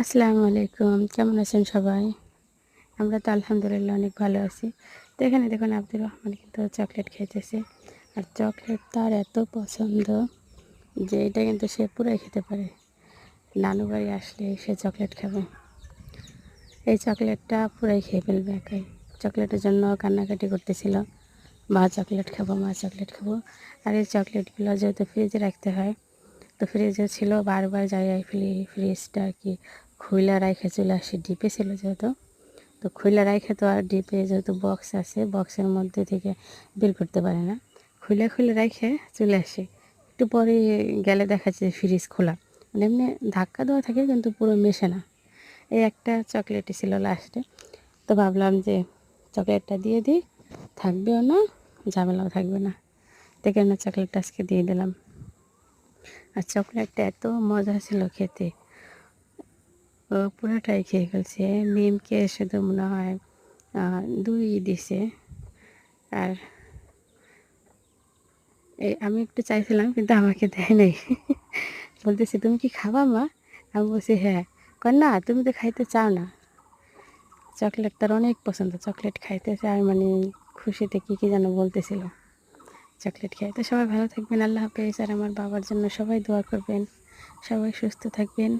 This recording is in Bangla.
আসসালামু আলাইকুম। কেমন আছেন সবাই? আমরা তো আলহামদুলিল্লাহ অনেক ভালো আছি। তো এখানে দেখুন আব্দুর রহমান কিন্তু চকলেট খাইতেছে। আর চকলেট তার এত পছন্দ যে এটা কিন্তু সে পুরাই খেতে পারে। নানু বাড়ি আসলে সে চকলেট খাবে। এই চকলেটটা পুরাই খেয়ে ফেলবে একাই। চকলেটের জন্য কান্নাকাটি করতেছিল। মা চকলেট খাবো, মা চকলেট খাবো। আর এই চকলেটগুলো যেহেতু ফ্রিজে রাখতে হয়, তো ফ্রিজে ছিল বারবার যাই ফ্রিজটা আর কি খুইলা রাইখে চলে আসি। ডিপে ছিল যেহেতু, তো খুইলা রাইখে তো আর ডিপে যেহেতু বক্স আছে, বক্সের মধ্যে থেকে বের করতে পারে না। খুলে রাইখে চলে আসি। একটু পরে গেলে দেখা যায় ফ্রিজ খোলা, মানে এমনি ধাক্কা দেওয়া থাকে কিন্তু পুরো মেশে না। এই একটা চকলেটই ছিল লাস্টে। তো ভাবলাম যে চকলেটটা দিয়ে দিই, থাকবেও না, ঝামেলাও থাকবে না। তাই জন্য চকলেটটা আজকে দিয়ে দিলাম। আর চকলেটটা এত মজা ছিল খেতে, ও পুরোটাই খেয়ে ফেলছে। মিমকে শুধু মনে হয় 2 দিছে। আর আমি একটু চাইছিলাম কিন্তু আমাকে দেয় নাই। বলতেছে, "তুমি কি খাবা মা?" আমি বলছি, "হ্যাঁ।" কয়, "না, তুমি তো খাইতে চাও না।" চকলেট তার অনেক পছন্দ, চকলেট খাইতে চায় মানে খুশিতে কী যেন বলতেছিল। চকলেট খাই। তো সবাই ভালো থাকবেন, আল্লাহ হাফেজ। আর আমার বাবার জন্য সবাই দোয়া করবেন। সবাই সুস্থ থাকবেন।